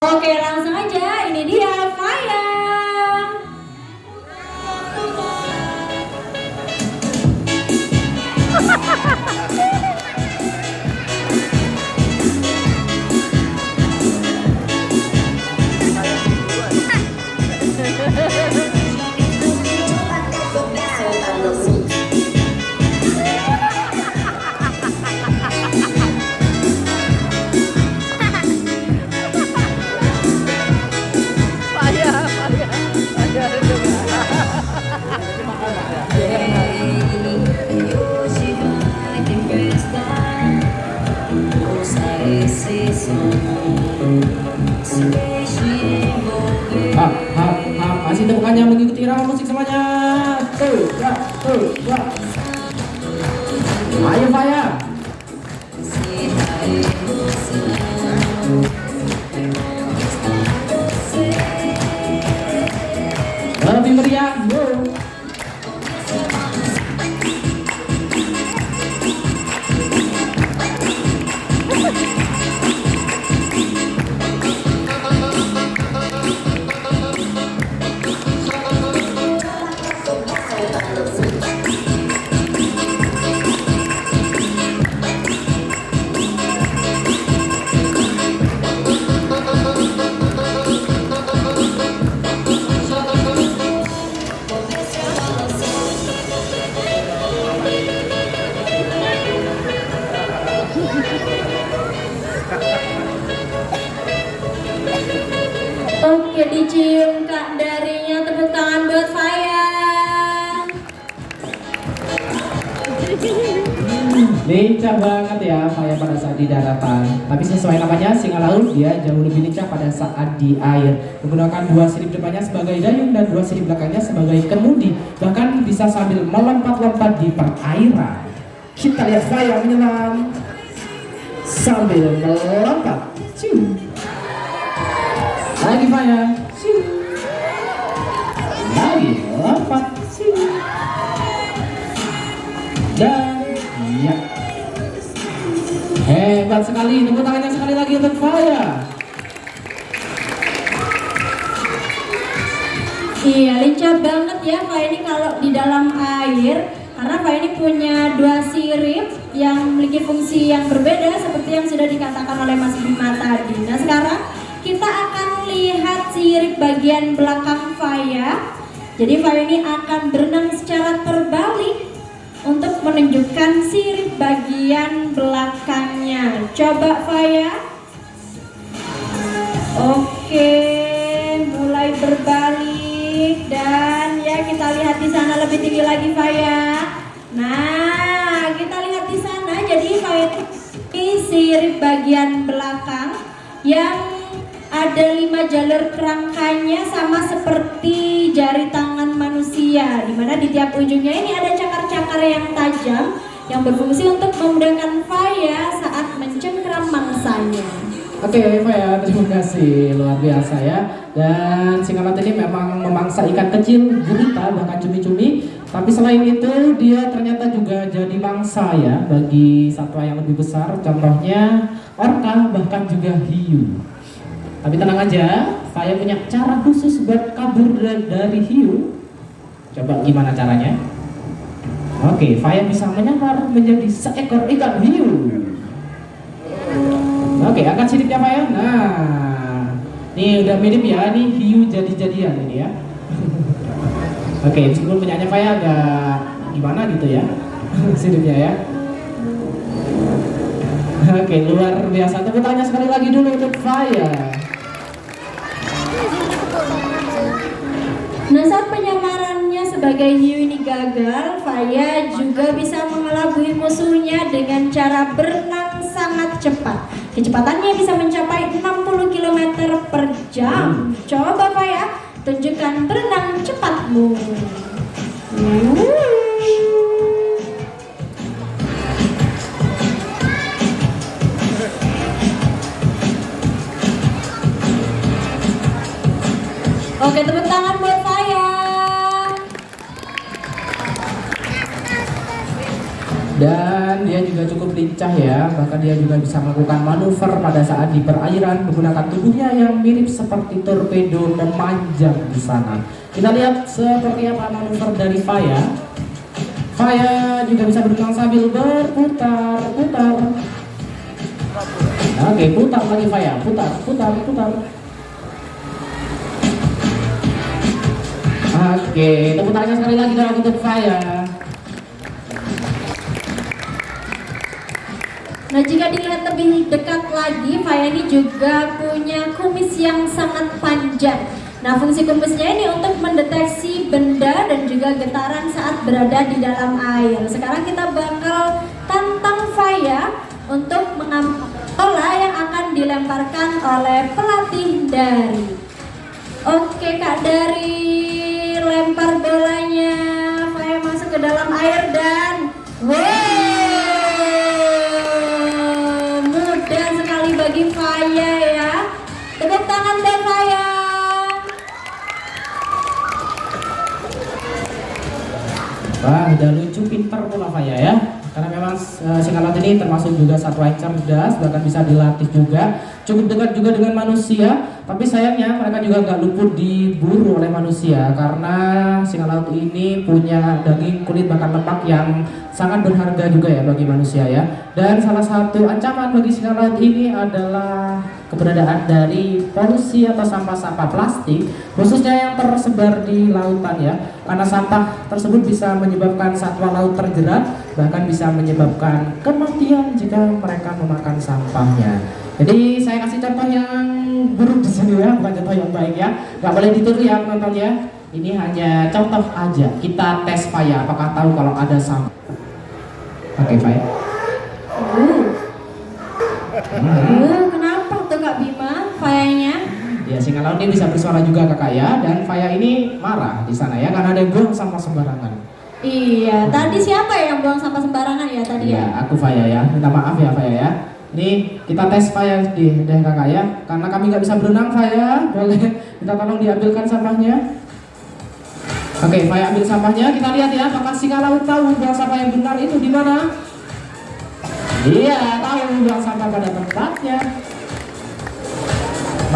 Oke, langsung aja. Ini dia Faya. Masih tepukannya mengikuti irama musik semuanya. Ayo Faya. Lebih meriah, go. Oke, dicium Kak Darinya, tepuk tangan buat Faya. Lincah banget ya Faya pada saat di daratan. Tapi sesuai namanya, singa laut, dia jauh lebih lincah pada saat di air. Menggunakan dua sirip depannya sebagai dayung dan dua sirip belakangnya sebagai kemudi. Bahkan bisa sambil melompat-lompat di perairan. Kita lihat Faya menyelam sambil melompat. Lagi Faya. Lagi lompat. Dan iya, hebat sekali. Tepuk tangannya sekali lagi untuk Faya. Iya, lincah banget ya Faya ini kalau di dalam air. Karena Faya ini punya dua sirip yang memiliki fungsi yang berbeda seperti yang sudah dikatakan oleh Mas Bima tadi. Nah, sekarang kita akan lihat sirip bagian belakang Faya. Jadi Faya ini akan berenang secara terbalik untuk menunjukkan sirip bagian belakangnya. Coba Faya. Oke, mulai berbalik dan ya kita lihat di sana lebih tinggi lagi Faya. Nah, kita lihat di sana. Jadi Faya ini sirip bagian belakang yang ada 5 jalur kerangkanya sama seperti jari tangan manusia, dimana di tiap ujungnya ini ada cakar-cakar yang tajam yang berfungsi untuk memudahkan Faya saat mencengkram mangsanya. Oke Faya, terima kasih, luar biasa ya. Dan singa laut ini memang memangsa ikan kecil, gurita, bahkan cumi-cumi. Tapi selain itu dia ternyata juga jadi mangsa ya bagi satwa yang lebih besar. Contohnya orca, bahkan juga hiu. Tapi tenang aja, Faya punya cara khusus buat kabur dari hiu. Coba gimana caranya? Oke, Faya bisa menyamar menjadi seekor ikan hiu. Oke, angkat siripnya Faya. Nah, ini udah mirip ya, ini hiu jadi-jadian ini ya. Oke, meskipun punyanya Faya agak gimana gitu ya, siripnya ya. Oke, luar biasa. Tepuk tangannya sekali lagi dulu untuk Faya. Nah, saat penyamarannya sebagai hiu ini gagal, Faya juga bisa mengelabui musuhnya dengan cara berenang sangat cepat. Kecepatannya bisa mencapai 60 km per jam. Coba Faya, tunjukkan berenang cepatmu. Oke, tepuk tangan buat Faya. Dan dan dia juga cukup lincah ya, bahkan dia juga bisa melakukan manuver pada saat di perairan menggunakan tubuhnya yang mirip seperti torpedo memanjang di sana. Kita lihat seperti apa manuver dari Faya. Faya juga bisa berenang sambil berputar-putar. Oke, putar lagi Faya, putar. Oke, tepuk tangan sekali lagi dong untuk Faya. Nah, jika dilihat lebih dekat lagi, Faya ini juga punya kumis yang sangat panjang. Nah, fungsi kumisnya ini untuk mendeteksi benda dan juga getaran saat berada di dalam air. Sekarang kita bakal tantang Faya untuk mengambil bola yang akan dilemparkan oleh pelatih Dari. Oke, Kak Dari, lempar bolanya. Faya masuk ke dalam air dan mudah sekali bagi Faya ya. Tepuk tangan buat Faya. Wah, udah lucu, pinter pula Faya ya. Karena memang singa laut ini termasuk juga satwa yang cerdas, bahkan bisa dilatih juga. Cukup dekat juga dengan manusia, tapi sayangnya mereka juga nggak luput diburu oleh manusia karena singa laut ini punya daging, kulit, bahkan lemak yang sangat berharga juga ya bagi manusia ya. Dan salah satu ancaman bagi singa laut ini adalah keberadaan dari polusi atau sampah-sampah plastik, khususnya yang tersebar di lautan ya. Karena sampah tersebut bisa menyebabkan satwa laut terjerat, bahkan bisa menyebabkan kematian jika mereka memakan sampahnya. Jadi saya kasih contoh yang buruk di sini ya, bukan contoh yang baik ya. Gak boleh ditiru ya penonton ya. Ini hanya contoh aja. Kita tes Faya, apakah tahu kalau ada sampah? Oke, Faya. Kenapa tuh Kak Bima? Fayanya? Ya, singa laut ini bisa bersuara juga kakak ya. Dan Faya ini marah di sana ya karena ada yang buang sampah sembarangan. Iya, tadi siapa yang buang sampah sembarangan ya tadi ya? Iya, aku Faya ya. Minta maaf ya Faya ya. Nih kita tes Faya deh kakak ya. Karena kami nggak bisa berenang Faya, boleh kita tolong diambilkan sampahnya. Oke, Faya ambil sampahnya. Kita lihat ya, apakah singa laut tahu buang sampah yang benar itu di mana? Iya, tahu, buang sampah pada tempatnya.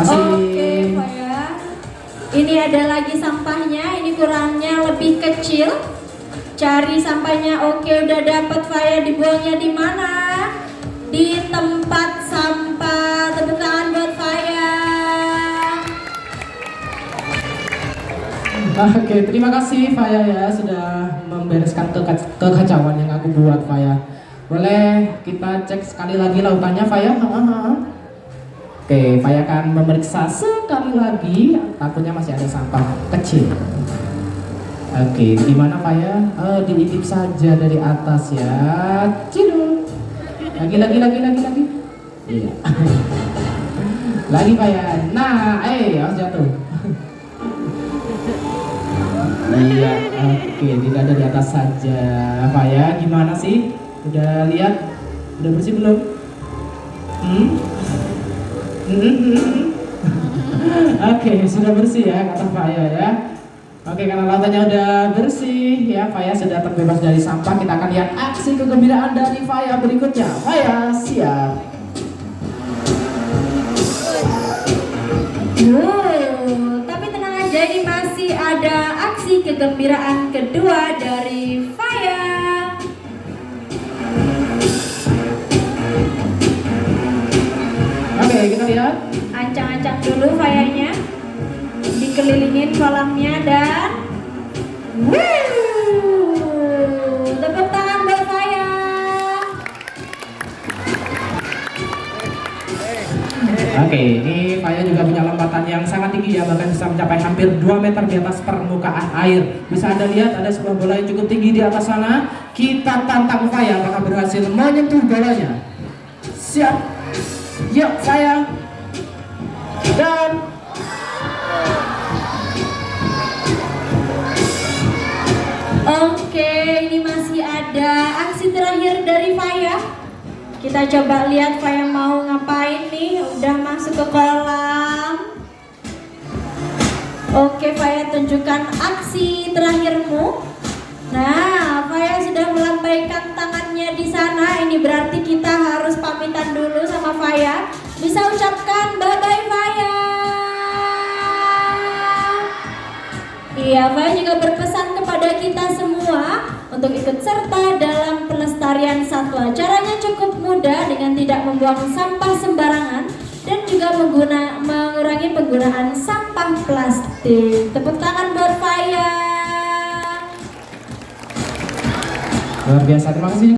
Masih. Oke, Faya. Ini ada lagi sampahnya. Ini ukurannya lebih kecil. Cari sampahnya. Oke, udah dapat Faya. Dibuangnya di mana? Di tempat sampah. Tepuk tangan buat Faya. Oke, terima kasih Faya ya sudah membereskan kekacauan yang aku buat Faya. Boleh kita cek sekali lagi lautannya Faya? Oke, Faya akan memeriksa sekali lagi. Takutnya masih ada sampah kecil. Oke, di mana Faya? Diintip saja dari atas ya. Ciduk. Lagi. Iya. Lagi Faya. Nah, harus jatuh. Iya, oke, tidak ada di atas saja. Faya, gimana sih? Udah lihat? Udah bersih belum? Oke, sudah bersih ya kata Faya ya. Oke, karena lautannya udah bersih ya, Faya sudah terbebas dari sampah. Kita akan lihat aksi kegembiraan dari Faya berikutnya. Faya, siap. Tapi tenang aja, ini masih ada aksi kegembiraan kedua dari Faya. Oke, kita lihat. Ancang-ancang dulu Fayanya. Dikelilingin kolamnya dan tepuk tangan buat Faya. Oke, ini Faya juga punya lompatan yang sangat tinggi ya, bahkan bisa mencapai hampir 2 meter di atas permukaan air. Bisa Anda lihat ada sebuah bola yang cukup tinggi di atas sana. Kita tantang Faya apakah berhasil menyentuh bolanya. Siap. Yuk Faya. Dan oke, ini masih ada aksi terakhir dari Faya. Kita coba lihat Faya mau ngapain nih. Udah masuk ke kolam. Oke Faya, tunjukkan aksi terakhirmu. Nah, Faya sudah melambaikan tangannya di sana. Ini berarti kita harus pamitan dulu sama Faya. Bisa ucapkan bye-bye Faya. Iya, Faya juga berpesan kepada kita semua untuk ikut serta dalam pelestarian satwa. Caranya cukup mudah dengan tidak membuang sampah sembarangan dan juga mengurangi penggunaan sampah plastik. Tepuk tangan buat Faya. Luar biasa, terima kasih.